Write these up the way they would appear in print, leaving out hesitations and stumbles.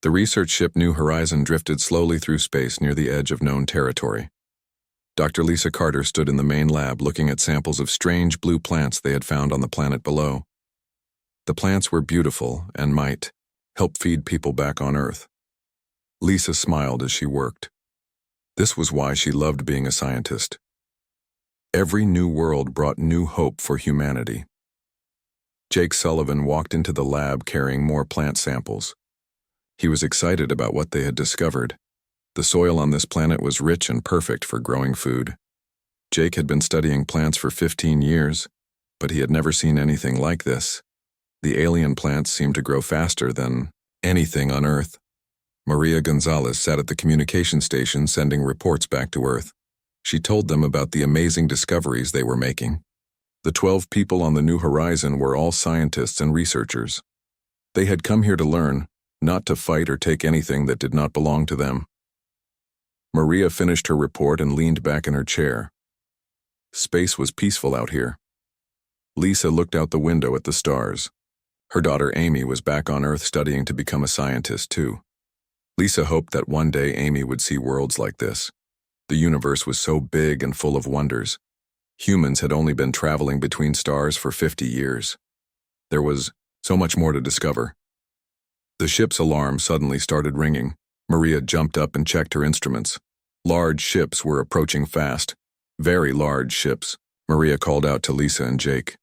The research ship New Horizon drifted slowly through space near the edge of known territory. Dr. Lisa Carter stood in the main lab looking at samples of strange blue plants they had found on the planet below. The plants were beautiful and might help feed people back on Earth. Lisa smiled as she worked. This was why she loved being a scientist. Every new world brought new hope for humanity. Jake Sullivan walked into the lab carrying more plant samples. He was excited about what they had discovered. The soil on this planet was rich and perfect for growing food. Jake had been studying plants for 15 years, but he had never seen anything like this. The alien plants seemed to grow faster than anything on Earth. Maria Gonzalez sat at the communication station sending reports back to Earth. She told them about the amazing discoveries they were making. The 12 people on the New Horizon were all scientists and researchers. They had come here to learn, not to fight or take anything that did not belong to them. Maria finished her report and leaned back in her chair. Space was peaceful out here. Lisa looked out the window at the stars. Her daughter Amy was back on Earth studying to become a scientist too. Lisa hoped that one day Amy would see worlds like this. The universe was so big and full of wonders. Humans had only been traveling between stars for 50 years. There was so much more to discover. The ship's alarm suddenly started ringing. Maria jumped up and checked her instruments. Large ships were approaching fast. Very large ships. Maria called out to Lisa and Jake.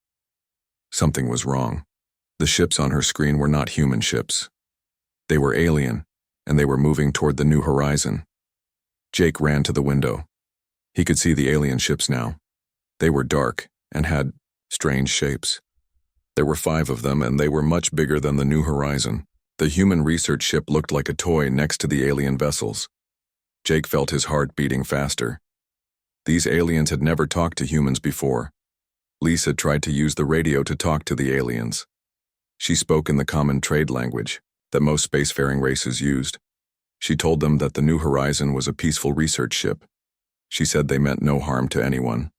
Something was wrong. The ships on her screen were not human ships. They were alien, and they were moving toward the New Horizon. Jake ran to the window. He could see the alien ships now. They were dark and had strange shapes. There were 5 of them, and they were much bigger than the New Horizon. The human research ship looked like a toy next to the alien vessels. Jake felt his heart beating faster. These aliens had never talked to humans before. Lisa tried to use the radio to talk to the aliens. She spoke in the common trade language that most spacefaring races used. She told them that the New Horizon was a peaceful research ship. She said they meant no harm to anyone.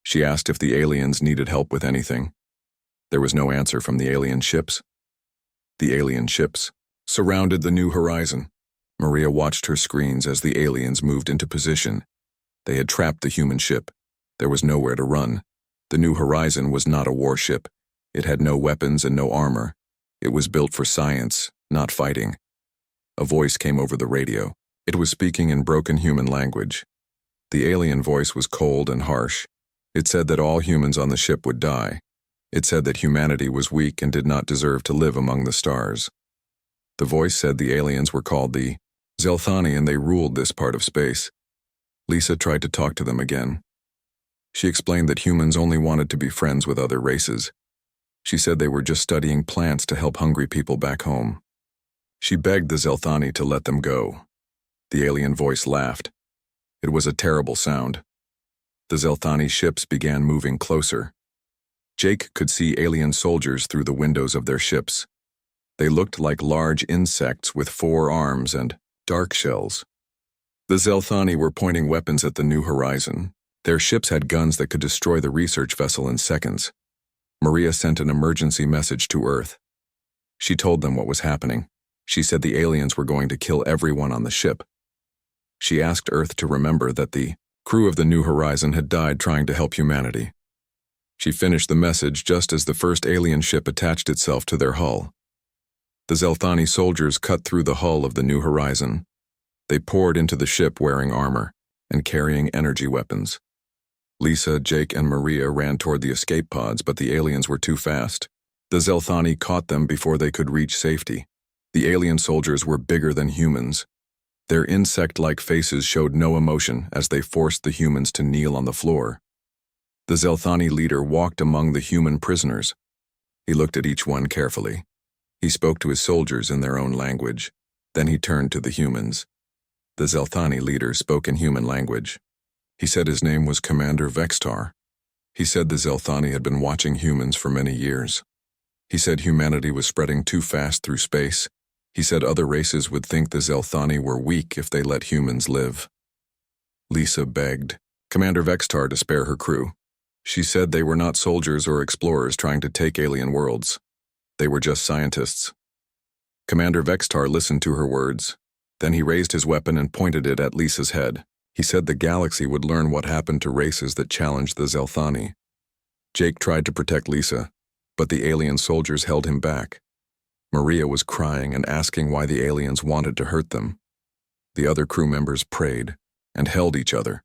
She asked if the aliens needed help with anything. There was no answer from the alien ships. The alien ships surrounded the New Horizon. Maria watched her screens as the aliens moved into position. They had trapped the human ship. There was nowhere to run. The New Horizon was not a warship. It had no weapons and no armor. It was built for science, not fighting. A voice came over the radio. It was speaking in broken human language. The alien voice was cold and harsh. It said that all humans on the ship would die. It said that humanity was weak and did not deserve to live among the stars. The voice said the aliens were called the Zelthani and they ruled this part of space. Lisa tried to talk to them again. She explained that humans only wanted to be friends with other races. She said they were just studying plants to help hungry people back home. She begged the Zelthani to let them go. The alien voice laughed. It was a terrible sound. The Zelthani ships began moving closer. Jake could see alien soldiers through the windows of their ships. They looked like large insects with 4 arms and dark shells. The Zelthani were pointing weapons at the New Horizon. Their ships had guns that could destroy the research vessel in seconds. Maria sent an emergency message to Earth. She told them what was happening. She said the aliens were going to kill everyone on the ship. She asked Earth to remember that the crew of the New Horizon had died trying to help humanity. She finished the message just as the first alien ship attached itself to their hull. The Zelthani soldiers cut through the hull of the New Horizon. They poured into the ship wearing armor and carrying energy weapons. Lisa, Jake, and Maria ran toward the escape pods, but the aliens were too fast. The Zelthani caught them before they could reach safety. The alien soldiers were bigger than humans. Their insect-like faces showed no emotion as they forced the humans to kneel on the floor. The Zelthani leader walked among the human prisoners. He looked at each one carefully. He spoke to his soldiers in their own language. Then he turned to the humans. The Zelthani leader spoke in human language. He said his name was Commander Vextar. He said the Zelthani had been watching humans for many years. He said humanity was spreading too fast through space. He said other races would think the Zelthani were weak if they let humans live. Lisa begged Commander Vextar to spare her crew. She said they were not soldiers or explorers trying to take alien worlds. They were just scientists. Commander Vextar listened to her words. Then he raised his weapon and pointed it at Lisa's head. He said the galaxy would learn what happened to races that challenged the Zelthani. Jake tried to protect Lisa, but the alien soldiers held him back. Maria was crying and asking why the aliens wanted to hurt them. The other crew members prayed and held each other.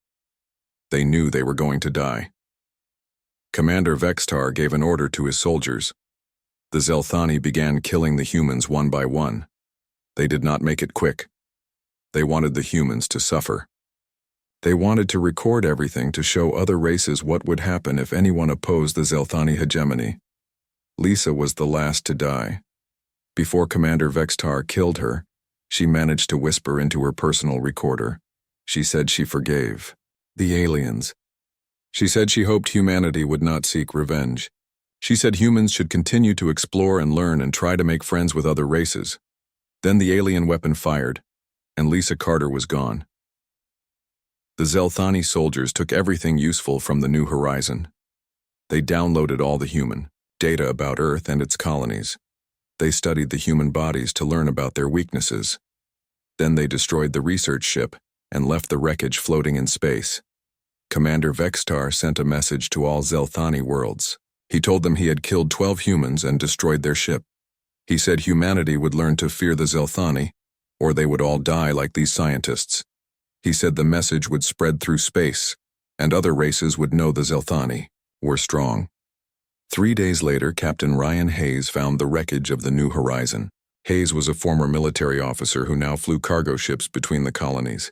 They knew they were going to die. Commander Vextar gave an order to his soldiers. The Zelthani began killing the humans one by one. They did not make it quick. They wanted the humans to suffer. They wanted to record everything to show other races what would happen if anyone opposed the Zelthani hegemony. Lisa was the last to die. Before Commander Vextar killed her, she managed to whisper into her personal recorder. She said she forgave the aliens. She said she hoped humanity would not seek revenge. She said humans should continue to explore and learn and try to make friends with other races. Then the alien weapon fired, and Lisa Carter was gone. The Zelthani soldiers took everything useful from the New Horizon. They downloaded all the human data about Earth and its colonies. They studied the human bodies to learn about their weaknesses. Then they destroyed the research ship and left the wreckage floating in space. Commander Vextar sent a message to all Zelthani worlds. He told them he had killed 12 humans and destroyed their ship. He said humanity would learn to fear the Zelthani, or they would all die like these scientists. He said the message would spread through space, and other races would know the Zelthani were strong. 3 days later, Captain Ryan Hayes found the wreckage of the New Horizon. Hayes was a former military officer who now flew cargo ships between the colonies.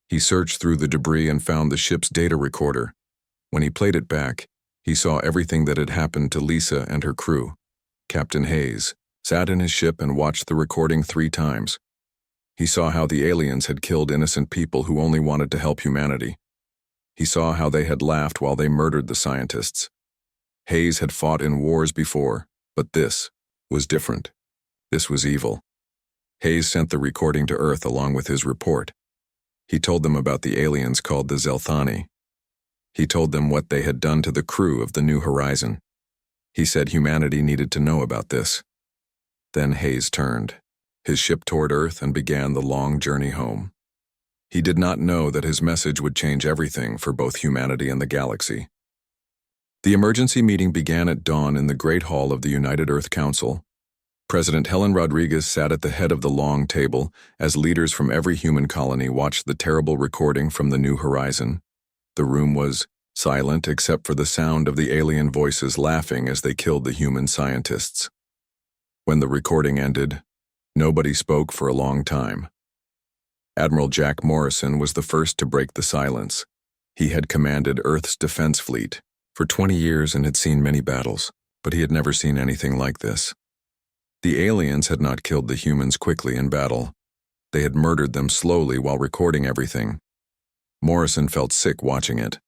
He searched through the debris and found the ship's data recorder. When he played it back, he saw everything that had happened to Lisa and her crew. Captain Hayes sat in his ship and watched the recording 3 times. He saw how the aliens had killed innocent people who only wanted to help humanity. He saw how they had laughed while they murdered the scientists. Hayes had fought in wars before, but this was different. This was evil. Hayes sent the recording to Earth along with his report. He told them about the aliens called the Zelthani. He told them what they had done to the crew of the New Horizon. He said humanity needed to know about this. Then Hayes turned his ship toward Earth and began the long journey home. He did not know that his message would change everything for both humanity and the galaxy. The emergency meeting began at dawn in the Great Hall of the United Earth Council. President Helen Rodriguez sat at the head of the long table as leaders from every human colony watched the terrible recording from the New Horizon. The room was silent except for the sound of the alien voices laughing as they killed the human scientists. When the recording ended, nobody spoke for a long time. Admiral Jack Morrison was the first to break the silence. He had commanded Earth's defense fleet for 20 years and had seen many battles, but he had never seen anything like this. The aliens had not killed the humans quickly in battle. They had murdered them slowly while recording everything. Morrison felt sick watching it.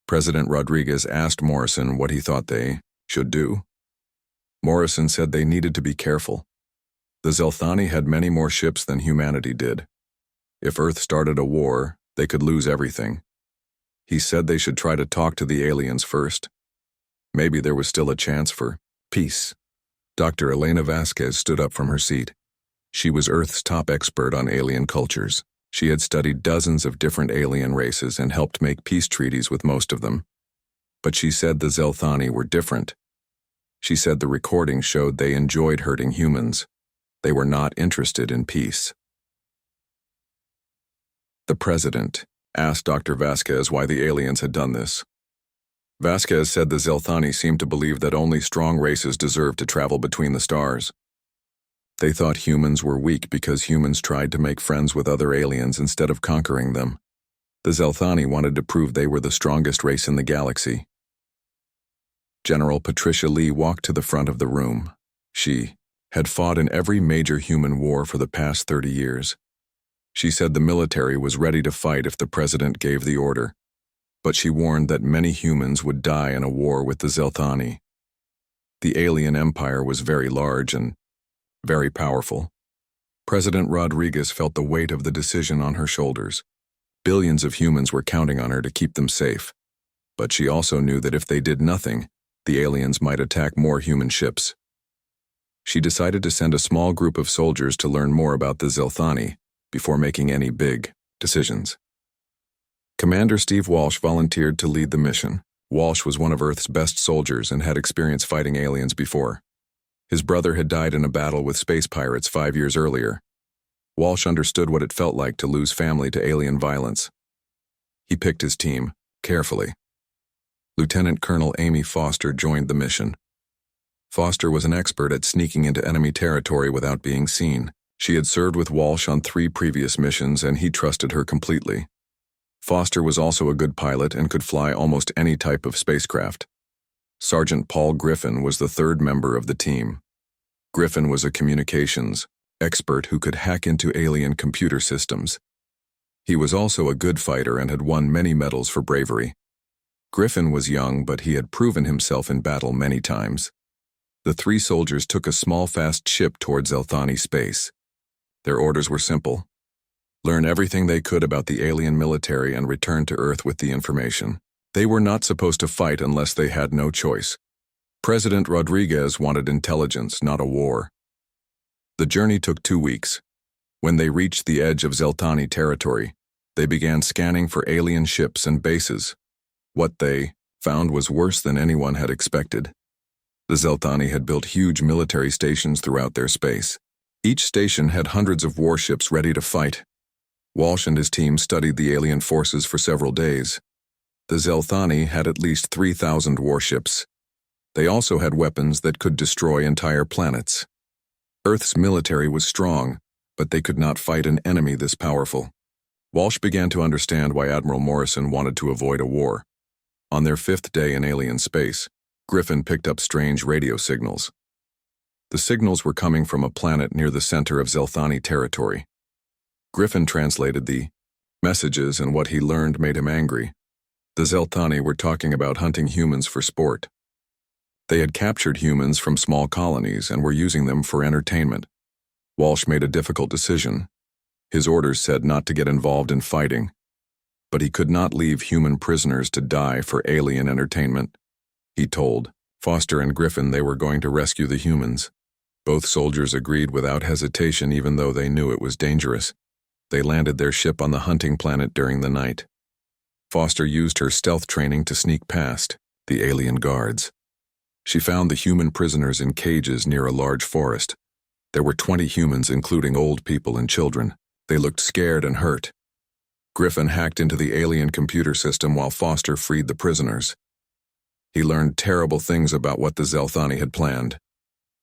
President Rodriguez asked Morrison what he thought they should do. Morrison said they needed to be careful. The Zelthani had many more ships than humanity did. If Earth started a war, they could lose everything. He said they should try to talk to the aliens first. Maybe there was still a chance for peace. Dr. Elena Vasquez stood up from her seat. She was Earth's top expert on alien cultures. She had studied dozens of different alien races and helped make peace treaties with most of them. But she said the Zelthani were different. She said the recording showed they enjoyed hurting humans. They were not interested in peace. The president asked Dr. Vasquez why the aliens had done this. Vasquez said the Zelthani seemed to believe that only strong races deserved to travel between the stars. They thought humans were weak because humans tried to make friends with other aliens instead of conquering them. The Zelthani wanted to prove they were the strongest race in the galaxy. General Patricia Lee walked to the front of the room. She had fought in every major human war for the past 30 years. She said the military was ready to fight if the president gave the order, but she warned that many humans would die in a war with the Zelthani. The alien empire was very large and very powerful. President Rodriguez felt the weight of the decision on her shoulders. Billions of humans were counting on her to keep them safe, but she also knew that if they did nothing, the aliens might attack more human ships. She decided to send a small group of soldiers to learn more about the Zelthani before making any big decisions. Commander Steve Walsh volunteered to lead the mission. Walsh was one of Earth's best soldiers and had experience fighting aliens before. His brother had died in a battle with space pirates 5 years earlier. Walsh understood what it felt like to lose family to alien violence. He picked his team carefully. Lieutenant Colonel Amy Foster joined the mission. Foster was an expert at sneaking into enemy territory without being seen. She had served with Walsh on 3 previous missions, and he trusted her completely. Foster was also a good pilot and could fly almost any type of spacecraft. Sergeant Paul Griffin was the 3rd member of the team. Griffin was a communications expert who could hack into alien computer systems. He was also a good fighter and had won many medals for bravery. Griffin was young, but he had proven himself in battle many times. The 3 soldiers took a small fast ship towards Zelthani space. Their orders were simple: learn everything they could about the alien military and return to Earth with the information. They were not supposed to fight unless they had no choice. President Rodriguez wanted intelligence, not a war. The journey took 2 weeks. When they reached the edge of Zelthani territory, they began scanning for alien ships and bases. What they found was worse than anyone had expected. The Zelthani had built huge military stations throughout their space. Each station had hundreds of warships ready to fight. Walsh and his team studied the alien forces for several days. The Zelthani had at least 3,000 warships. They also had weapons that could destroy entire planets. Earth's military was strong, but they could not fight an enemy this powerful. Walsh began to understand why Admiral Morrison wanted to avoid a war. On their 5th day in alien space, Griffin picked up strange radio signals. The signals were coming from a planet near the center of Zelthani territory. Griffin translated the messages, and what he learned made him angry. The Zelthani were talking about hunting humans for sport. They had captured humans from small colonies and were using them for entertainment. Walsh made a difficult decision. His orders said not to get involved in fighting, but he could not leave human prisoners to die for alien entertainment. He told Foster and Griffin they were going to rescue the humans. Both soldiers agreed without hesitation, even though they knew it was dangerous. They landed their ship on the hunting planet during the night. Foster used her stealth training to sneak past the alien guards. She found the human prisoners in cages near a large forest. There were 20 humans, including old people and children. They looked scared and hurt. Griffin hacked into the alien computer system while Foster freed the prisoners. He learned terrible things about what the Zelthani had planned.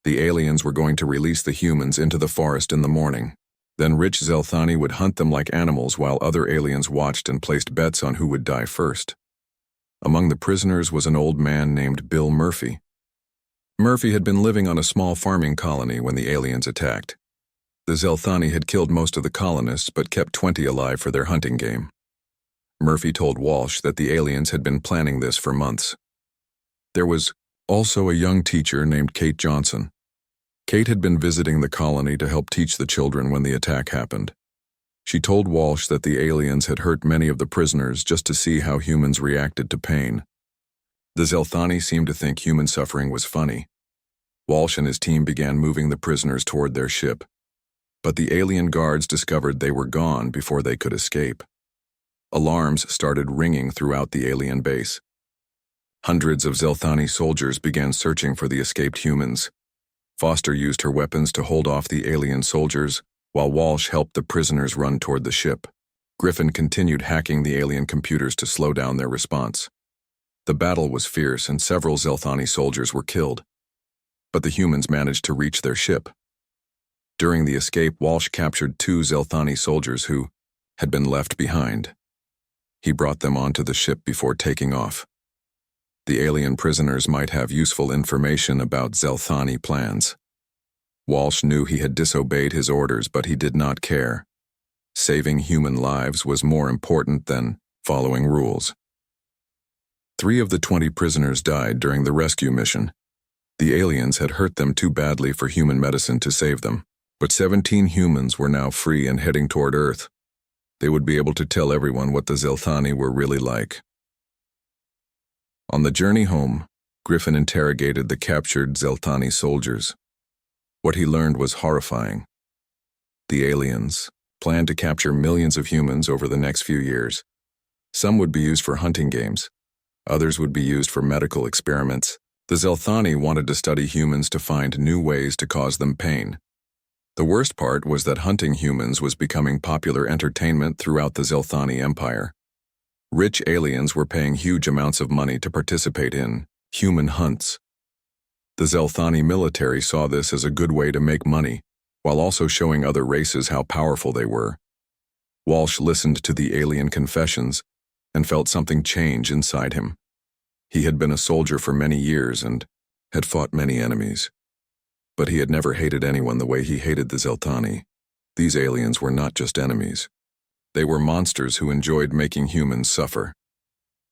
The aliens were going to release the humans into the forest in the morning. Then rich Zelthani would hunt them like animals while other aliens watched and placed bets on who would die first. Among the prisoners was an old man named Bill Murphy. Murphy had been living on a small farming colony when the aliens attacked. The Zelthani had killed most of the colonists but kept 20 alive for their hunting game. Murphy told Walsh that the aliens had been planning this for months. There was also a young teacher named Kate Johnson. Kate had been visiting the colony to help teach the children when the attack happened. She told Walsh that the aliens had hurt many of the prisoners just to see how humans reacted to pain. The Zelthani seemed to think human suffering was funny. Walsh and his team began moving the prisoners toward their ship, but the alien guards discovered they were gone before they could escape. Alarms started ringing throughout the alien base. Hundreds of Zelthani soldiers began searching for the escaped humans. Foster used her weapons to hold off the alien soldiers, while Walsh helped the prisoners run toward the ship. Griffin continued hacking the alien computers to slow down their response. The battle was fierce and several Zelthani soldiers were killed, but the humans managed to reach their ship. During the escape, Walsh captured 2 Zelthani soldiers who had been left behind. He brought them onto the ship before taking off. The alien prisoners might have useful information about Zelthani plans. Walsh knew he had disobeyed his orders, but he did not care. Saving human lives was more important than following rules. 3 of the 20 prisoners died during the rescue mission. The aliens had hurt them too badly for human medicine to save them, but 17 humans were now free and heading toward Earth. They would be able to tell everyone what the Zelthani were really like. On the journey home, Griffin interrogated the captured Zelthani soldiers. What he learned was horrifying. The aliens planned to capture millions of humans over the next few years. Some would be used for hunting games. Others would be used for medical experiments. The Zelthani wanted to study humans to find new ways to cause them pain. The worst part was that hunting humans was becoming popular entertainment throughout the Zelthani Empire. Rich aliens were paying huge amounts of money to participate in human hunts. The Zelthani military saw this as a good way to make money, while also showing other races how powerful they were. Walsh listened to the alien confessions and felt something change inside him. He had been a soldier for many years and had fought many enemies. But he had never hated anyone the way he hated the Zelthani. These aliens were not just enemies. They were monsters who enjoyed making humans suffer.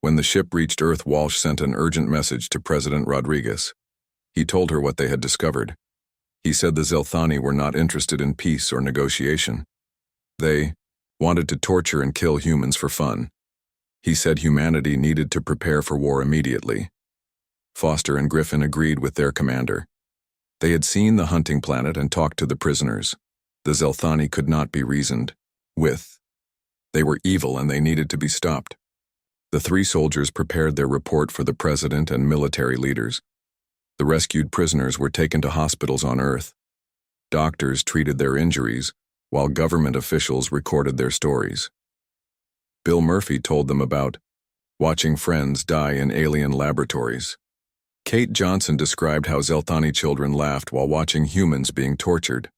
When the ship reached Earth, Walsh sent an urgent message to President Rodriguez. He told her what they had discovered. He said the Zelthani were not interested in peace or negotiation. They wanted to torture and kill humans for fun. He said humanity needed to prepare for war immediately. Foster and Griffin agreed with their commander. They had seen the hunting planet and talked to the prisoners. The Zelthani could not be reasoned with. They were evil and they needed to be stopped. The three soldiers prepared their report for the president and military leaders. The rescued prisoners were taken to hospitals on Earth. Doctors treated their injuries, while government officials recorded their stories. Bill Murphy told them about watching friends die in alien laboratories. Kate Johnson described how Zelthani children laughed while watching humans being tortured.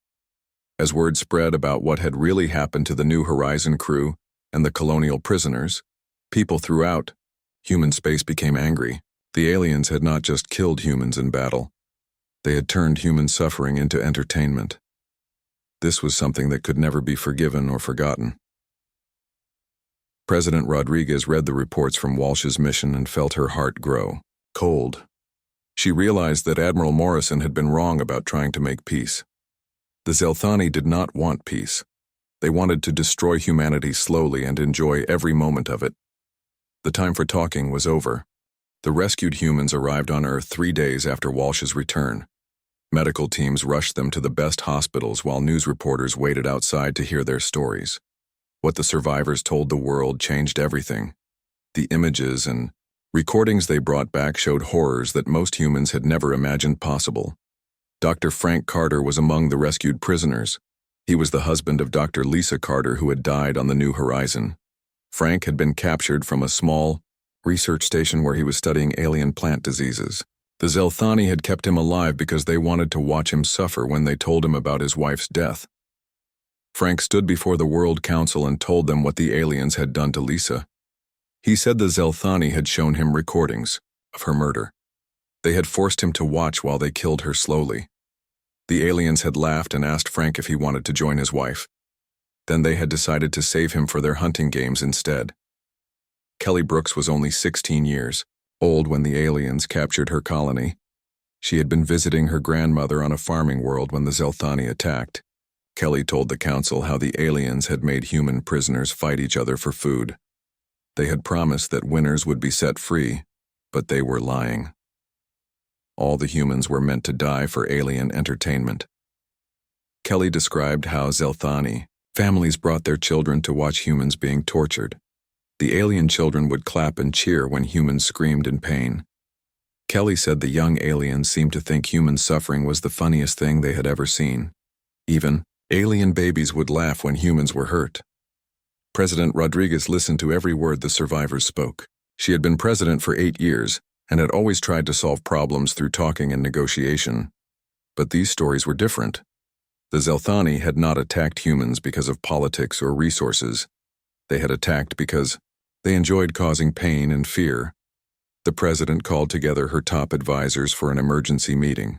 As word spread about what had really happened to the New Horizon crew and the colonial prisoners, people throughout human space became angry. The aliens had not just killed humans in battle. They had turned human suffering into entertainment. This was something that could never be forgiven or forgotten. President Rodriguez read the reports from Walsh's mission and felt her heart grow cold. She realized that Admiral Morrison had been wrong about trying to make peace. The Zelthani did not want peace. They wanted to destroy humanity slowly and enjoy every moment of it. The time for talking was over. The rescued humans arrived on Earth 3 days after Walsh's return. Medical teams rushed them to the best hospitals while news reporters waited outside to hear their stories. What the survivors told the world changed everything. The images and recordings they brought back showed horrors that most humans had never imagined possible. Dr. Frank Carter was among the rescued prisoners. He was the husband of Dr. Lisa Carter, who had died on the New Horizon. Frank had been captured from a small research station where he was studying alien plant diseases. The Zelthani had kept him alive because they wanted to watch him suffer when they told him about his wife's death. Frank stood before the World Council and told them what the aliens had done to Lisa. He said the Zelthani had shown him recordings of her murder. They had forced him to watch while they killed her slowly. The aliens had laughed and asked Frank if he wanted to join his wife. Then they had decided to save him for their hunting games instead. Kelly Brooks was only 16 years old when the aliens captured her colony. She had been visiting her grandmother on a farming world when the Zelthani attacked. Kelly told the council how the aliens had made human prisoners fight each other for food. They had promised that winners would be set free, but they were lying. All the humans were meant to die for alien entertainment. Kelly described how Zelthani families brought their children to watch humans being tortured. The alien children would clap and cheer when humans screamed in pain. Kelly said the young aliens seemed to think human suffering was the funniest thing they had ever seen. Even alien babies would laugh when humans were hurt. President Rodriguez listened to every word the survivors spoke. She had been president for 8 years and had always tried to solve problems through talking and negotiation. But these stories were different. The Zelthani had not attacked humans because of politics or resources. They had attacked because they enjoyed causing pain and fear. The president called together her top advisors for an emergency meeting.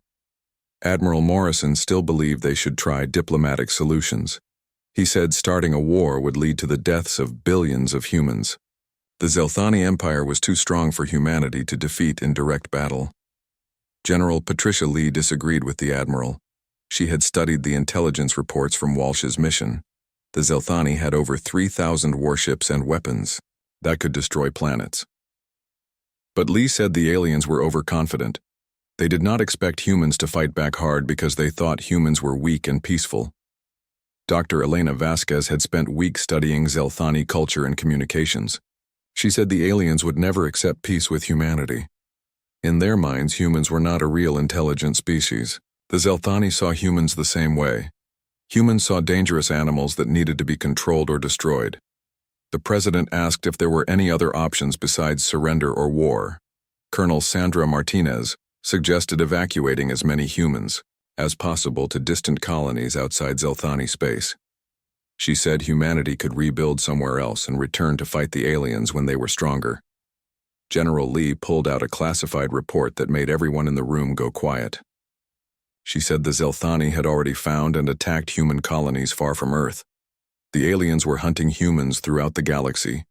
Admiral Morrison still believed they should try diplomatic solutions. He said starting a war would lead to the deaths of billions of humans. The Zelthani Empire was too strong for humanity to defeat in direct battle. General Patricia Lee disagreed with the admiral. She had studied the intelligence reports from Walsh's mission. The Zelthani had over 3,000 warships and weapons that could destroy planets. But Lee said the aliens were overconfident. They did not expect humans to fight back hard because they thought humans were weak and peaceful. Dr. Elena Vasquez had spent weeks studying Zelthani culture and communications. She said the aliens would never accept peace with humanity. In their minds, humans were not a real intelligent species. The Zelthani saw humans the same way. Humans saw dangerous animals that needed to be controlled or destroyed. The president asked if there were any other options besides surrender or war. Colonel Sandra Martinez suggested evacuating as many humans as possible to distant colonies outside Zelthani space. She said humanity could rebuild somewhere else and return to fight the aliens when they were stronger. General Lee pulled out a classified report that made everyone in the room go quiet. She said the Zelthani had already found and attacked human colonies far from Earth. The aliens were hunting humans throughout the galaxy.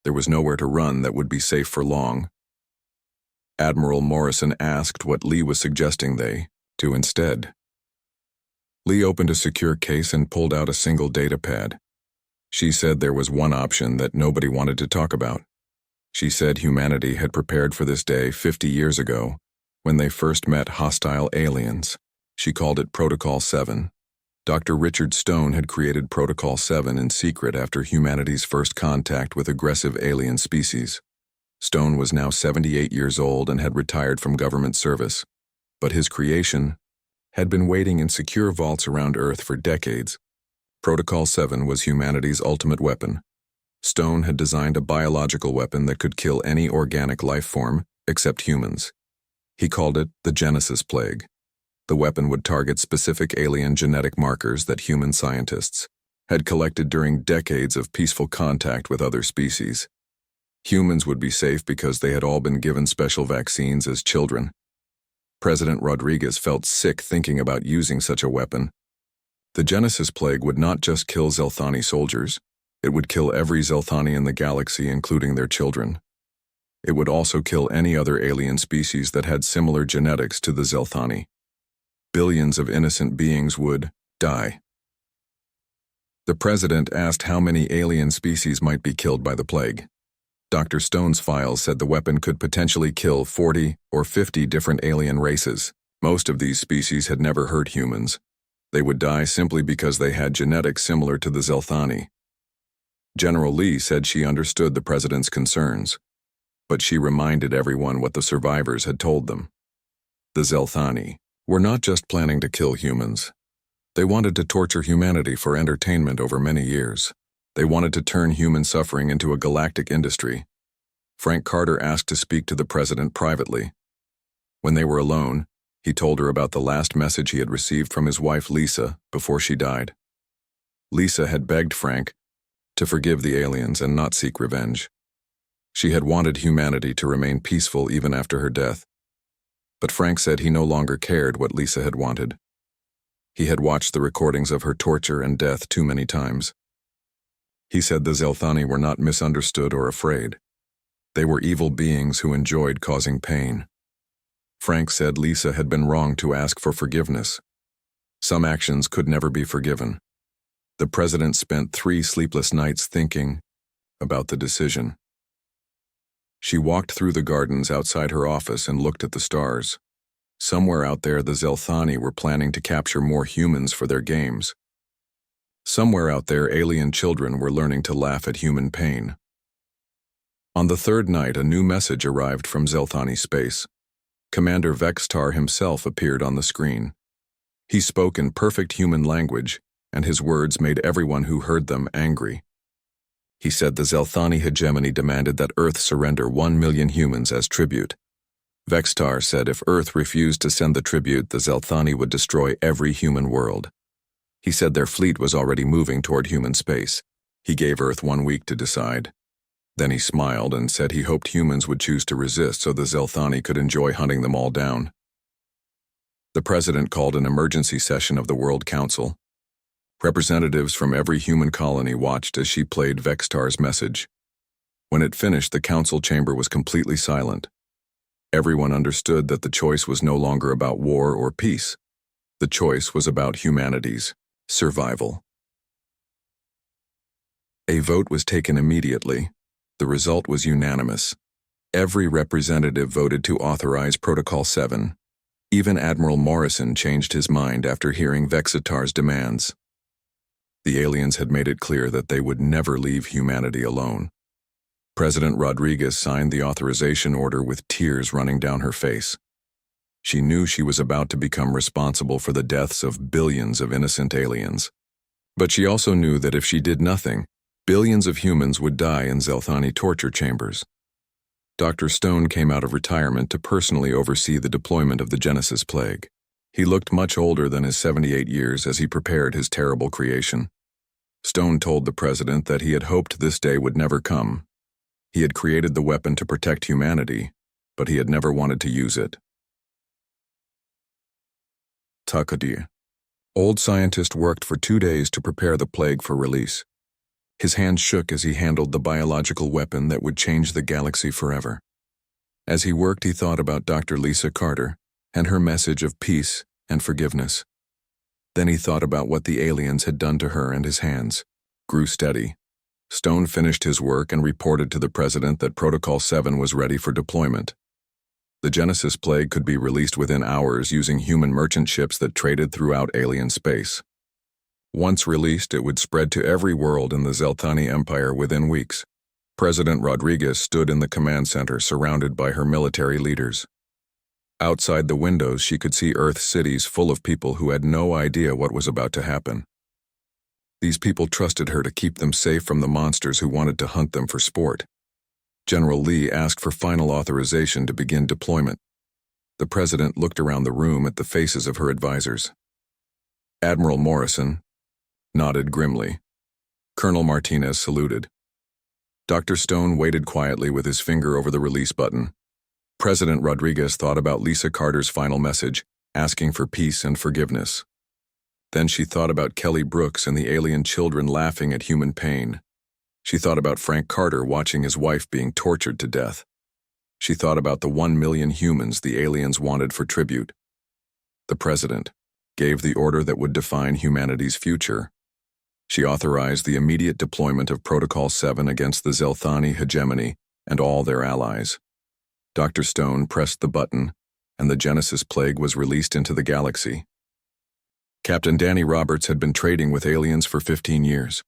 There was nowhere to run that would be safe for long. Admiral Morrison asked what Lee was suggesting they do instead. Lee opened a secure case and pulled out a single data pad. She said there was one option that nobody wanted to talk about. She said humanity had prepared for this day 50 years ago when they first met hostile aliens. She called it Protocol 7. Dr. Richard Stone had created Protocol 7 in secret after humanity's first contact with aggressive alien species. Stone was now 78 years old and had retired from government service, but his creation had been waiting in secure vaults around Earth for decades. Protocol 7 was humanity's ultimate weapon. Stone had designed a biological weapon that could kill any organic life form except humans. He called it the Genesis Plague. The weapon would target specific alien genetic markers that human scientists had collected during decades of peaceful contact with other species. Humans would be safe because they had all been given special vaccines as children. President Rodriguez felt sick thinking about using such a weapon. The Genesis Plague would not just kill Zelthani soldiers. It would kill every Zelthani in the galaxy, including their children. It would also kill any other alien species that had similar genetics to the Zelthani. Billions of innocent beings would die. The president asked how many alien species might be killed by the plague. Dr. Stone's files said the weapon could potentially kill 40 or 50 different alien races. Most of these species had never hurt humans. They would die simply because they had genetics similar to the Zelthani. General Lee said she understood the president's concerns, but she reminded everyone what the survivors had told them. The Zelthani were not just planning to kill humans. They wanted to torture humanity for entertainment over many years. They wanted to turn human suffering into a galactic industry. Frank Carter asked to speak to the president privately. When they were alone, he told her about the last message he had received from his wife Lisa before she died. Lisa had begged Frank to forgive the aliens and not seek revenge. She had wanted humanity to remain peaceful even after her death. But Frank said he no longer cared what Lisa had wanted. He had watched the recordings of her torture and death too many times. He said the Zelthani were not misunderstood or afraid. They were evil beings who enjoyed causing pain. Frank said Lisa had been wrong to ask for forgiveness. Some actions could never be forgiven. The president spent 3 sleepless nights thinking about the decision. She walked through the gardens outside her office and looked at the stars. Somewhere out there, the Zelthani were planning to capture more humans for their games. Somewhere out there, alien children were learning to laugh at human pain. On the 3rd night, a new message arrived from Zelthani space. Commander Vextar himself appeared on the screen. He spoke in perfect human language, and his words made everyone who heard them angry. He said the Zelthani hegemony demanded that Earth surrender 1 million humans as tribute. Vextar said if Earth refused to send the tribute, the Zelthani would destroy every human world. He said their fleet was already moving toward human space. He gave Earth 1 week to decide. Then he smiled and said he hoped humans would choose to resist so the Zelthani could enjoy hunting them all down. The president called an emergency session of the World Council. Representatives from every human colony watched as she played Vextar's message. When it finished, the council chamber was completely silent. Everyone understood that the choice was no longer about war or peace. The choice was about humanity's survival. A vote was taken immediately. The result was unanimous. Every representative voted to authorize Protocol 7. Even Admiral Morrison changed his mind after hearing Vexitar's demands. The aliens had made it clear that they would never leave humanity alone. President Rodriguez signed the authorization order with tears running down her face. She knew she was about to become responsible for the deaths of billions of innocent aliens. But she also knew that if she did nothing, billions of humans would die in Zelthani torture chambers. Dr. Stone came out of retirement to personally oversee the deployment of the Genesis Plague. He looked much older than his 78 years as he prepared his terrible creation. Stone told the president that he had hoped this day would never come. He had created the weapon to protect humanity, but he had never wanted to use it. Takadi. Old scientist worked for 2 days to prepare the plague for release. His hands shook as he handled the biological weapon that would change the galaxy forever. As he worked, he thought about Dr. Lisa Carter and her message of peace and forgiveness. Then he thought about what the aliens had done to her, and his hands grew steady. Stone finished his work and reported to the president that Protocol 7 was ready for deployment. The Genesis Plague could be released within hours using human merchant ships that traded throughout alien space. Once released, it would spread to every world in the Zelthani Empire within weeks. President Rodriguez stood in the command center surrounded by her military leaders. Outside the windows, she could see Earth cities full of people who had no idea what was about to happen. These people trusted her to keep them safe from the monsters who wanted to hunt them for sport. General Lee asked for final authorization to begin deployment. The president looked around the room at the faces of her advisors. Admiral Morrison nodded grimly. Colonel Martinez saluted. Dr. Stone waited quietly with his finger over the release button. President Rodriguez thought about Lisa Carter's final message, asking for peace and forgiveness. Then she thought about Kelly Brooks and the alien children laughing at human pain. She thought about Frank Carter watching his wife being tortured to death. She thought about the 1 million humans the aliens wanted for tribute. The president gave the order that would define humanity's future. She authorized the immediate deployment of Protocol 7 against the Zelthani hegemony and all their allies. Dr. Stone pressed the button, and the Genesis Plague was released into the galaxy. Captain Danny Roberts had been trading with aliens for 15 years.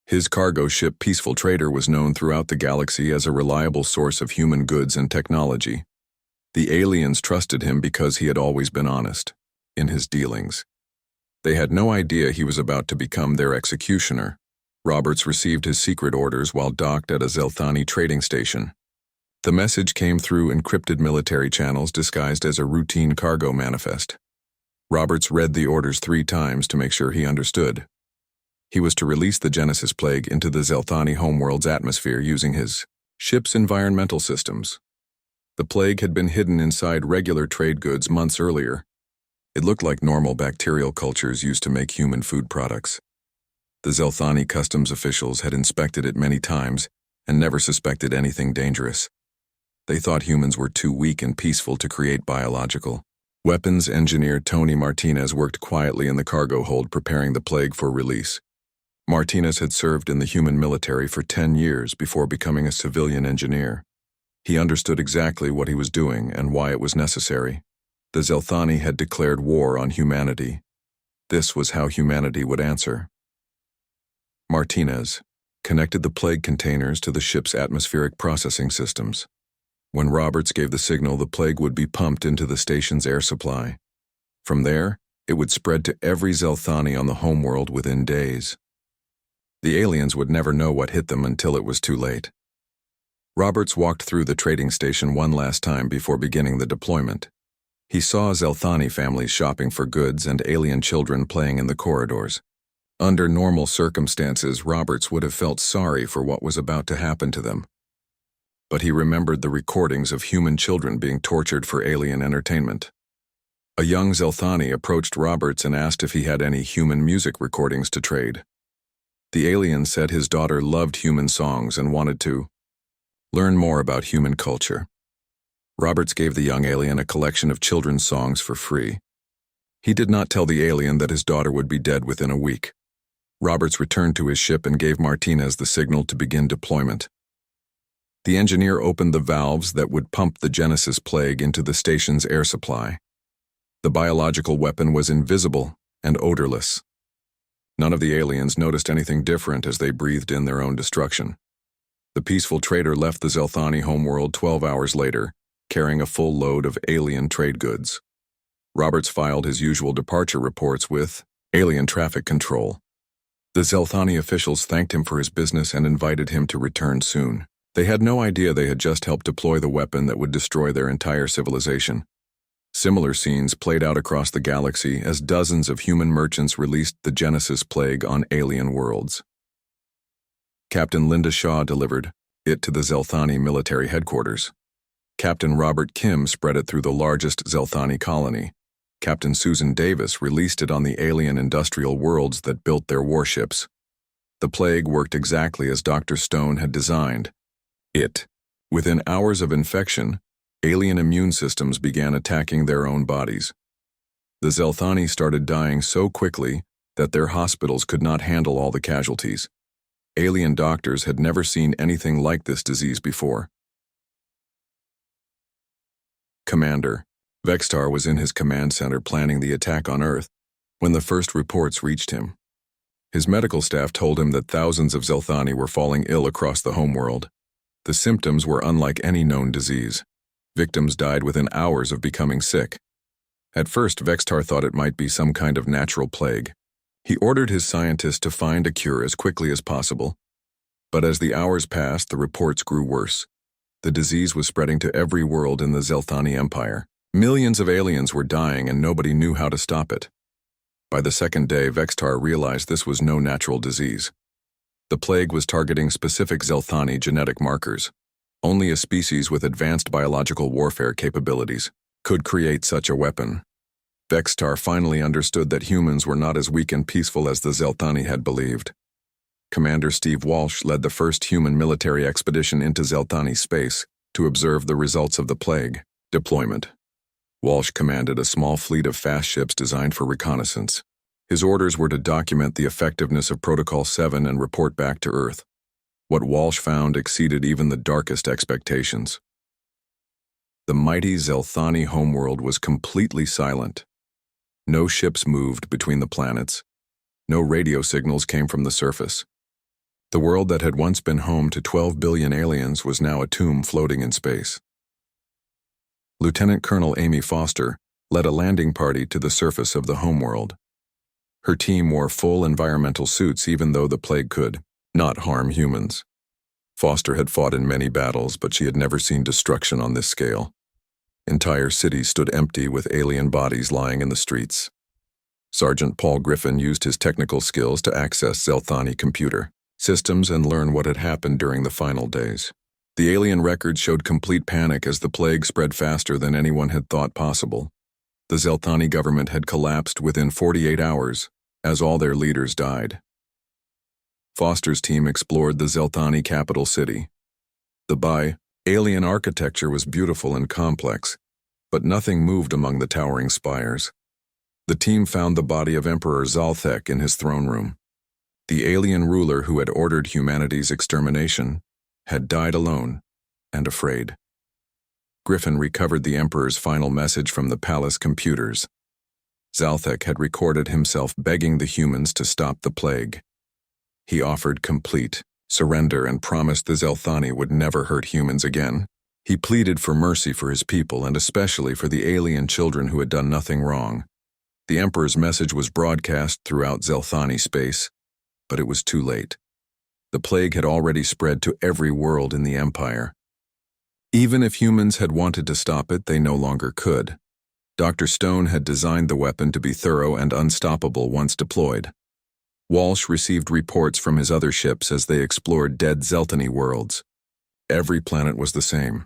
His cargo ship Peaceful Trader was known throughout the galaxy as a reliable source of human goods and technology. The aliens trusted him because he had always been honest in his dealings. They had no idea he was about to become their executioner. Roberts received his secret orders while docked at a Zelthani trading station. The message came through encrypted military channels disguised as a routine cargo manifest. Roberts read the orders 3 times to make sure he understood. He was to release the Genesis Plague into the Zelthani homeworld's atmosphere using his ship's environmental systems. The plague had been hidden inside regular trade goods months earlier. It looked like normal bacterial cultures used to make human food products. The Zelthani customs officials had inspected it many times and never suspected anything dangerous. They thought humans were too weak and peaceful to create biological weapons. Engineer Tony Martinez worked quietly in the cargo hold preparing the plague for release. Martinez had served in the human military for 10 years before becoming a civilian engineer. He understood exactly what he was doing and why it was necessary. The Zelthani had declared war on humanity. This was how humanity would answer. Martinez connected the plague containers to the ship's atmospheric processing systems. When Roberts gave the signal, the plague would be pumped into the station's air supply. From there, it would spread to every Zelthani on the homeworld within days. The aliens would never know what hit them until it was too late. Roberts walked through the trading station one last time before beginning the deployment. He saw Zelthani families shopping for goods and alien children playing in the corridors. Under normal circumstances, Roberts would have felt sorry for what was about to happen to them. But he remembered the recordings of human children being tortured for alien entertainment. A young Zelthani approached Roberts and asked if he had any human music recordings to trade. The alien said his daughter loved human songs and wanted to learn more about human culture. Roberts gave the young alien a collection of children's songs for free. He did not tell the alien that his daughter would be dead within a week. Roberts returned to his ship and gave Martinez the signal to begin deployment. The engineer opened the valves that would pump the Genesis Plague into the station's air supply. The biological weapon was invisible and odorless. None of the aliens noticed anything different as they breathed in their own destruction. The peaceful trader left the Zelthani homeworld 12 hours later, carrying a full load of alien trade goods. Roberts filed his usual departure reports with Alien Traffic Control. The Zelthani officials thanked him for his business and invited him to return soon. They had no idea they had just helped deploy the weapon that would destroy their entire civilization. Similar scenes played out across the galaxy as dozens of human merchants released the Genesis plague on alien worlds. Captain Linda Shaw delivered it to the Zelthani military headquarters. Captain Robert Kim spread it through the largest Zelthani colony. Captain Susan Davis released it on the alien industrial worlds that built their warships. The plague worked exactly as Dr. Stone had designed it. Within hours of infection, alien immune systems began attacking their own bodies. The Zelthani started dying so quickly that their hospitals could not handle all the casualties. Alien doctors had never seen anything like this disease before. Commander Vextar was in his command center planning the attack on Earth when the first reports reached him. His medical staff told him that thousands of Zelthani were falling ill across the homeworld. The symptoms were unlike any known disease. Victims died within hours of becoming sick. At first, Vextar thought it might be some kind of natural plague. He ordered his scientists to find a cure as quickly as possible. But as the hours passed, the reports grew worse. The disease was spreading to every world in the Zelthani Empire. Millions of aliens were dying and nobody knew how to stop it. By the second day, Vextar realized this was no natural disease. The plague was targeting specific Zelthani genetic markers. Only a species with advanced biological warfare capabilities could create such a weapon. Vextar finally understood that humans were not as weak and peaceful as the Zelthani had believed. Commander Steve Walsh led the first human military expedition into Zelthani space to observe the results of the plague. Deployment. Walsh commanded a small fleet of fast ships designed for reconnaissance. His orders were to document the effectiveness of Protocol 7 and report back to Earth. What Walsh found exceeded even the darkest expectations. The mighty Zelthani homeworld was completely silent. No ships moved between the planets. No radio signals came from the surface. The world that had once been home to 12 billion aliens was now a tomb floating in space. Lieutenant Colonel Amy Foster led a landing party to the surface of the homeworld. Her team wore full environmental suits even though the plague could not harm humans. Foster had fought in many battles, but she had never seen destruction on this scale. Entire cities stood empty with alien bodies lying in the streets. Sergeant Paul Griffin used his technical skills to access Zelthani computer systems and learn what had happened during the final days. The alien records showed complete panic as the plague spread faster than anyone had thought possible. The Zelthani government had collapsed within 48 hours, as all their leaders died. Foster's team explored the Zelthani capital city. The alien architecture was beautiful and complex, but nothing moved among the towering spires. The team found the body of Emperor Zalthek in his throne room. The alien ruler who had ordered humanity's extermination had died alone and afraid. Griffin recovered the Emperor's final message from the palace computers. Zalthek had recorded himself begging the humans to stop the plague. He offered complete surrender and promised the Zelthani would never hurt humans again. He pleaded for mercy for his people and especially for the alien children who had done nothing wrong. The Emperor's message was broadcast throughout Zelthani space, but it was too late. The plague had already spread to every world in the Empire. Even if humans had wanted to stop it, they no longer could. Dr. Stone had designed the weapon to be thorough and unstoppable once deployed. Walsh received reports from his other ships as they explored dead Zelthani worlds. Every planet was the same.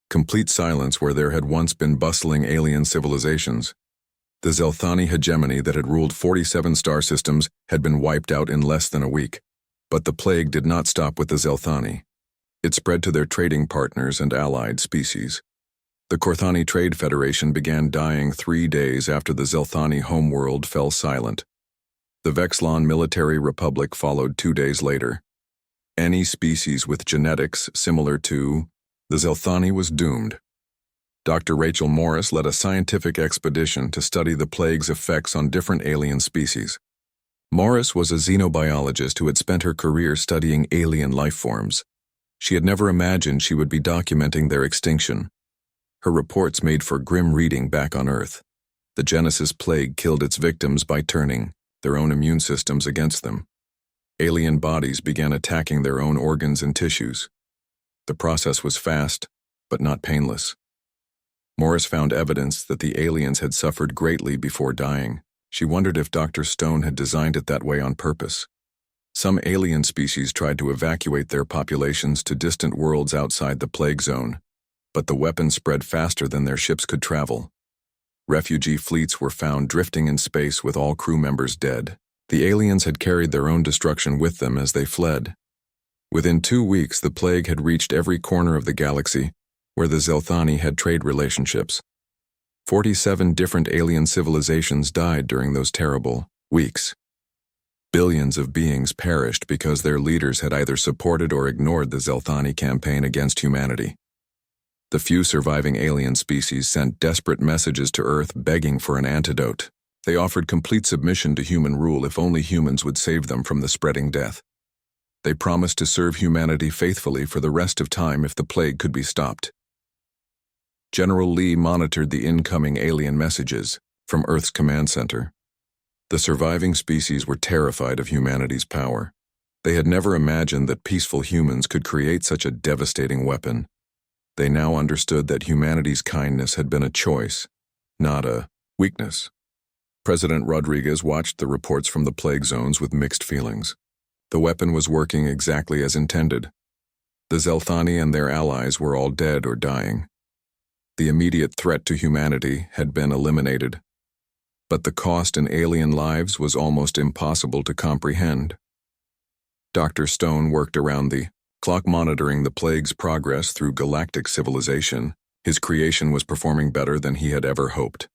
Complete silence where there had once been bustling alien civilizations. The Zelthani hegemony that had ruled 47 star systems had been wiped out in less than a week. But the plague did not stop with the Zelthani. It spread to their trading partners and allied species. The Korthani Trade Federation began dying 3 days after the Zelthani homeworld fell silent. The Vexlon Military Republic followed 2 days later. Any species with genetics similar to the Zelthani was doomed. Dr. Rachel Morris led a scientific expedition to study the plague's effects on different alien species. Morris was a xenobiologist who had spent her career studying alien life forms. She had never imagined she would be documenting their extinction. Her reports made for grim reading back on Earth. The Genesis plague killed its victims by turning their own immune systems against them. Alien bodies began attacking their own organs and tissues. The process was fast, but not painless. Morris found evidence that the aliens had suffered greatly before dying. She wondered if Dr. Stone had designed it that way on purpose. Some alien species tried to evacuate their populations to distant worlds outside the plague zone, but the weapon spread faster than their ships could travel. Refugee fleets were found drifting in space with all crew members dead. The aliens had carried their own destruction with them as they fled. Within 2 weeks, the plague had reached every corner of the galaxy where the Zelthani had trade relationships. 47 different alien civilizations died during those terrible weeks. Billions of beings perished because their leaders had either supported or ignored the Zelthani campaign against humanity. The few surviving alien species sent desperate messages to Earth begging for an antidote. They offered complete submission to human rule if only humans would save them from the spreading death. They promised to serve humanity faithfully for the rest of time if the plague could be stopped. General Lee monitored the incoming alien messages from Earth's command center. The surviving species were terrified of humanity's power. They had never imagined that peaceful humans could create such a devastating weapon. They now understood that humanity's kindness had been a choice, not a weakness. President Rodriguez watched the reports from the plague zones with mixed feelings. The weapon was working exactly as intended. The Zelthani and their allies were all dead or dying. The immediate threat to humanity had been eliminated. But the cost in alien lives was almost impossible to comprehend. Dr. Stone worked around the clock monitoring the plague's progress through galactic civilization. His creation was performing better than he had ever hoped.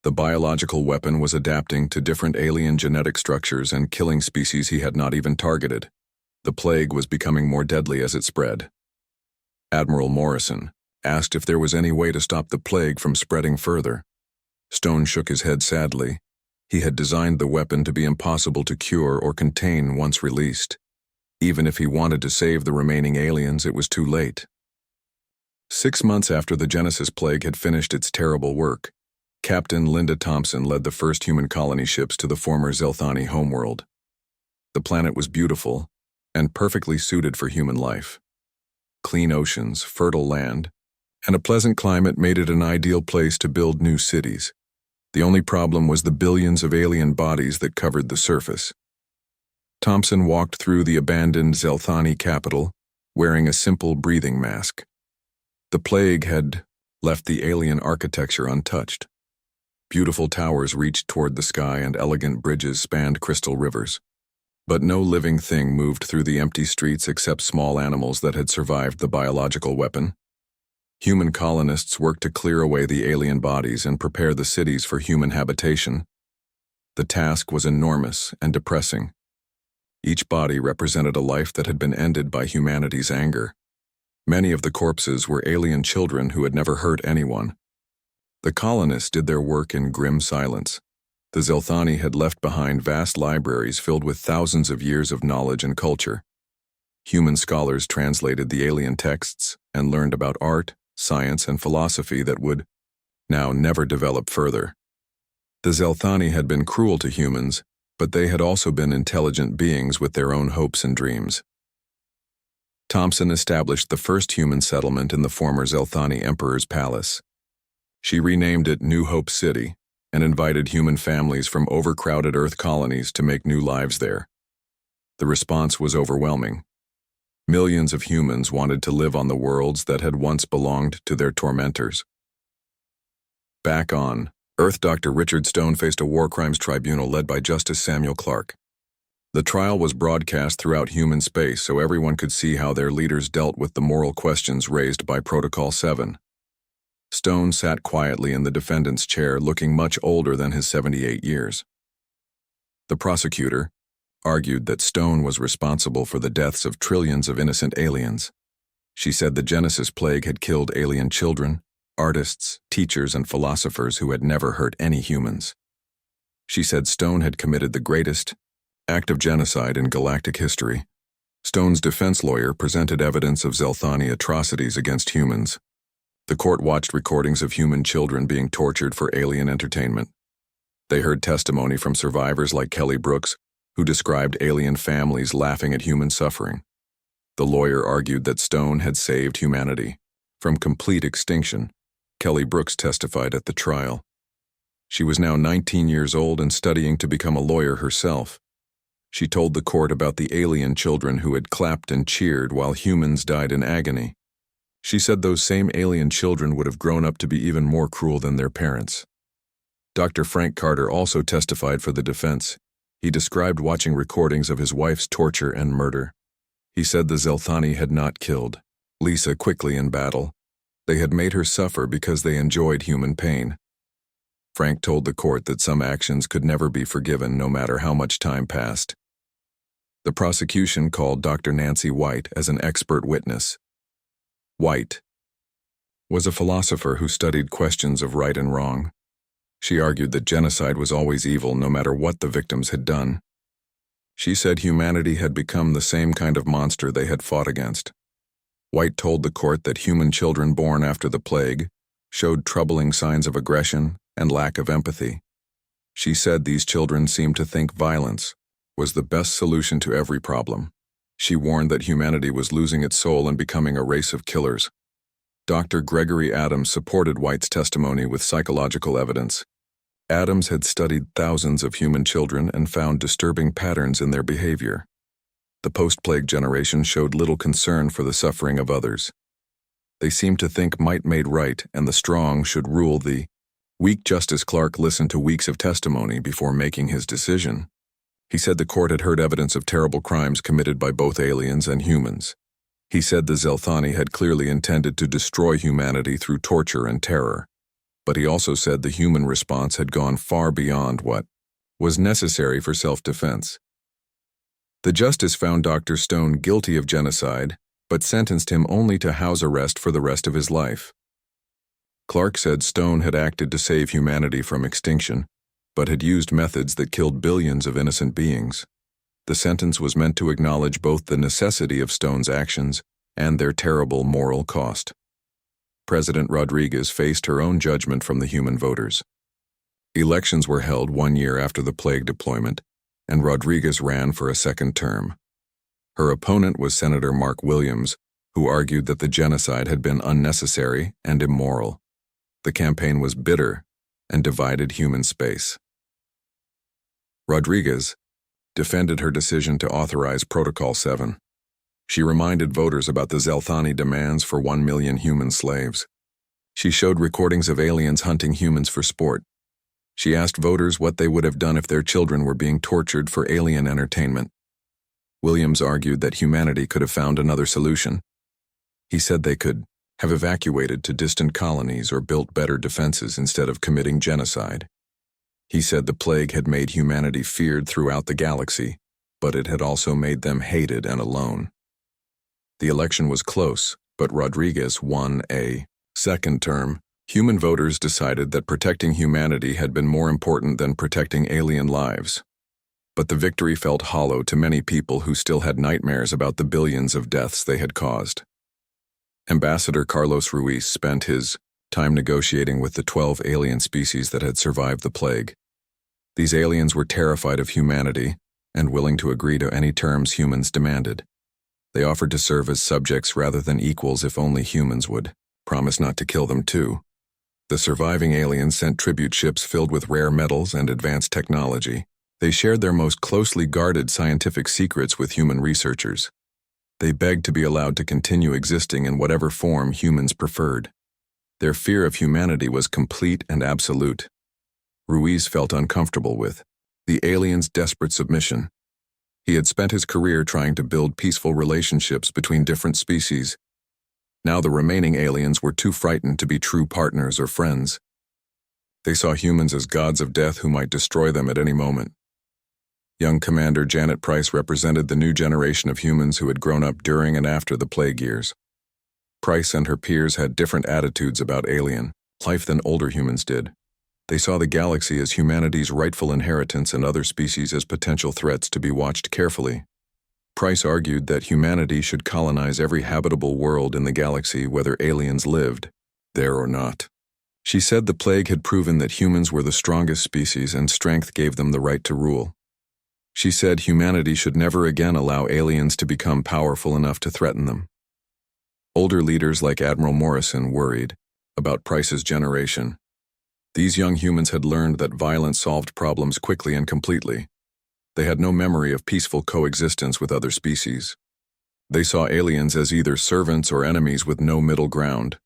The biological weapon was adapting to different alien genetic structures and killing species he had not even targeted. The plague was becoming more deadly as it spread. Admiral Morrison asked if there was any way to stop the plague from spreading further. Stone shook his head sadly. He had designed the weapon to be impossible to cure or contain once released. Even if he wanted to save the remaining aliens, it was too late. 6 months after the Genesis plague had finished its terrible work, Captain Linda Thompson led the first human colony ships to the former Zelthani homeworld. The planet was beautiful and perfectly suited for human life. Clean oceans, fertile land, and a pleasant climate made it an ideal place to build new cities. The only problem was the billions of alien bodies that covered the surface. Thompson walked through the abandoned Zelthani capital, wearing a simple breathing mask. The plague had left the alien architecture untouched. Beautiful towers reached toward the sky and elegant bridges spanned crystal rivers. But no living thing moved through the empty streets except small animals that had survived the biological weapon. Human colonists worked to clear away the alien bodies and prepare the cities for human habitation. The task was enormous and depressing. Each body represented a life that had been ended by humanity's anger. Many of the corpses were alien children who had never hurt anyone. The colonists did their work in grim silence. The Zelthani had left behind vast libraries filled with thousands of years of knowledge and culture. Human scholars translated the alien texts and learned about art, science, and philosophy that would now never develop further. The Zelthani had been cruel to humans, but they had also been intelligent beings with their own hopes and dreams. Thompson established the first human settlement in the former Zelthani Emperor's palace. She renamed it New Hope City and invited human families from overcrowded Earth colonies to make new lives there. The response was overwhelming. Millions of humans wanted to live on the worlds that had once belonged to their tormentors. Back on Earth, Dr. Richard Stone faced a war crimes tribunal led by Justice Samuel Clark. The trial was broadcast throughout human space so everyone could see how their leaders dealt with the moral questions raised by Protocol 7. Stone sat quietly in the defendant's chair, looking much older than his 78 years. The prosecutor argued that Stone was responsible for the deaths of trillions of innocent aliens. She said the Genesis plague had killed alien children, artists, teachers, and philosophers who had never hurt any humans. She said Stone had committed the greatest act of genocide in galactic history. Stone's defense lawyer presented evidence of Zelthani atrocities against humans. The court watched recordings of human children being tortured for alien entertainment. They heard testimony from survivors like Kelly Brooks, who described alien families laughing at human suffering. The lawyer argued that Stone had saved humanity from complete extinction. Kelly Brooks testified at the trial. She was now 19 years old and studying to become a lawyer herself. She told the court about the alien children who had clapped and cheered while humans died in agony. She said those same alien children would have grown up to be even more cruel than their parents. Dr. Frank Carter also testified for the defense. He described watching recordings of his wife's torture and murder. He said the Zelthani had not killed Lisa quickly in battle. They had made her suffer because they enjoyed human pain. Frank told the court that some actions could never be forgiven no matter how much time passed. The prosecution called Dr. Nancy White as an expert witness. White was a philosopher who studied questions of right and wrong. She argued that genocide was always evil no matter what the victims had done. She said humanity had become the same kind of monster they had fought against. White told the court that human children born after the plague showed troubling signs of aggression and lack of empathy. She said these children seemed to think violence was the best solution to every problem. She warned that humanity was losing its soul and becoming a race of killers. Dr. Gregory Adams supported White's testimony with psychological evidence. Adams had studied thousands of human children and found disturbing patterns in their behavior. The post-plague generation showed little concern for the suffering of others. They seemed to think might made right and the strong should rule the weak. Justice Clark listened to weeks of testimony before making his decision. He said the court had heard evidence of terrible crimes committed by both aliens and humans. He said the Zelthani had clearly intended to destroy humanity through torture and terror. But he also said the human response had gone far beyond what was necessary for self-defense. The justice found Dr. Stone guilty of genocide, but sentenced him only to house arrest for the rest of his life. Clark said Stone had acted to save humanity from extinction, but had used methods that killed billions of innocent beings. The sentence was meant to acknowledge both the necessity of Stone's actions and their terrible moral cost. President Rodriguez faced her own judgment from the human voters. Elections were held 1 year after the plague deployment, and Rodriguez ran for a second term. Her opponent was Senator Mark Williams, who argued that the genocide had been unnecessary and immoral. The campaign was bitter and divided human space. Rodriguez defended her decision to authorize Protocol 7. She reminded voters about the Zelthani demands for 1 million human slaves. She showed recordings of aliens hunting humans for sport. She asked voters what they would have done if their children were being tortured for alien entertainment. Williams argued that humanity could have found another solution. He said they could have evacuated to distant colonies or built better defenses instead of committing genocide. He said the plague had made humanity feared throughout the galaxy, but it had also made them hated and alone. The election was close, but Rodriguez won a second term. Human voters decided that protecting humanity had been more important than protecting alien lives. But the victory felt hollow to many people who still had nightmares about the billions of deaths they had caused. Ambassador Carlos Ruiz spent his time negotiating with the 12 alien species that had survived the plague. These aliens were terrified of humanity and willing to agree to any terms humans demanded. They offered to serve as subjects rather than equals if only humans would promise not to kill them too. The surviving aliens sent tribute ships filled with rare metals and advanced technology. They shared their most closely guarded scientific secrets with human researchers. They begged to be allowed to continue existing in whatever form humans preferred. Their fear of humanity was complete and absolute. Ruiz felt uncomfortable with the aliens' desperate submission. He had spent his career trying to build peaceful relationships between different species. Now the remaining aliens were too frightened to be true partners or friends. They saw humans as gods of death who might destroy them at any moment. Young Commander Janet Price represented the new generation of humans who had grown up during and after the plague years. Price and her peers had different attitudes about alien life than older humans did. They saw the galaxy as humanity's rightful inheritance and other species as potential threats to be watched carefully. Price argued that humanity should colonize every habitable world in the galaxy whether aliens lived there or not. She said the plague had proven that humans were the strongest species and strength gave them the right to rule. She said humanity should never again allow aliens to become powerful enough to threaten them. Older leaders like Admiral Morrison worried about Price's generation. These young humans had learned that violence solved problems quickly and completely. They had no memory of peaceful coexistence with other species. They saw aliens as either servants or enemies with no middle ground.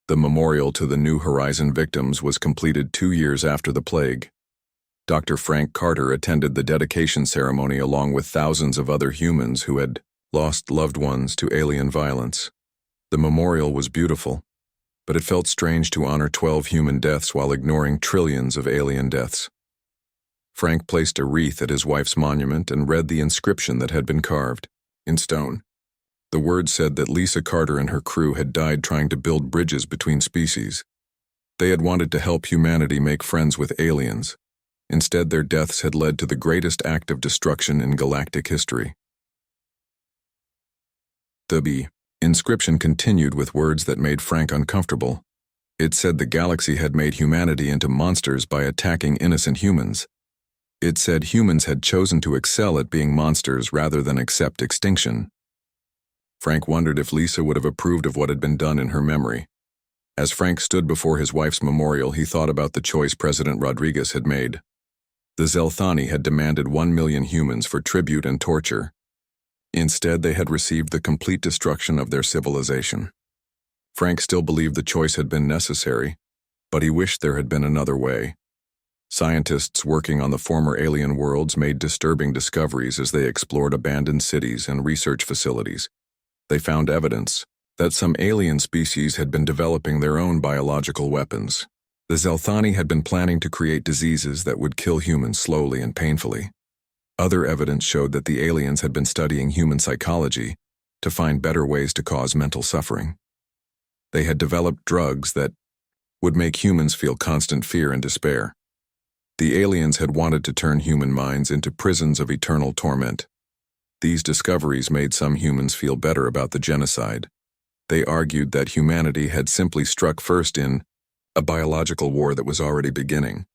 The memorial to the New Horizon victims was completed 2 years after the plague. Dr. Frank Carter attended the dedication ceremony along with thousands of other humans who had lost loved ones to alien violence. The memorial was beautiful, but it felt strange to honor 12 human deaths while ignoring trillions of alien deaths. Frank placed a wreath at his wife's monument and read the inscription that had been carved in stone. The words said that Lisa Carter and her crew had died trying to build bridges between species. They had wanted to help humanity make friends with aliens. Instead, their deaths had led to the greatest act of destruction in galactic history. The inscription continued with words that made Frank uncomfortable. It said the galaxy had made humanity into monsters by attacking innocent humans. It said humans had chosen to excel at being monsters rather than accept extinction. Frank wondered if Lisa would have approved of what had been done in her memory. As Frank stood before his wife's memorial, he thought about the choice President Rodriguez had made. The Zelthani had demanded 1 million humans for tribute and torture. Instead, they had received the complete destruction of their civilization. Frank still believed the choice had been necessary, but he wished there had been another way. Scientists working on the former alien worlds made disturbing discoveries as they explored abandoned cities and research facilities. They found evidence that some alien species had been developing their own biological weapons. The Zelthani had been planning to create diseases that would kill humans slowly and painfully. Other evidence showed that the aliens had been studying human psychology to find better ways to cause mental suffering. They had developed drugs that would make humans feel constant fear and despair. The aliens had wanted to turn human minds into prisons of eternal torment. These discoveries made some humans feel better about the genocide. They argued that humanity had simply struck first in a biological war that was already beginning.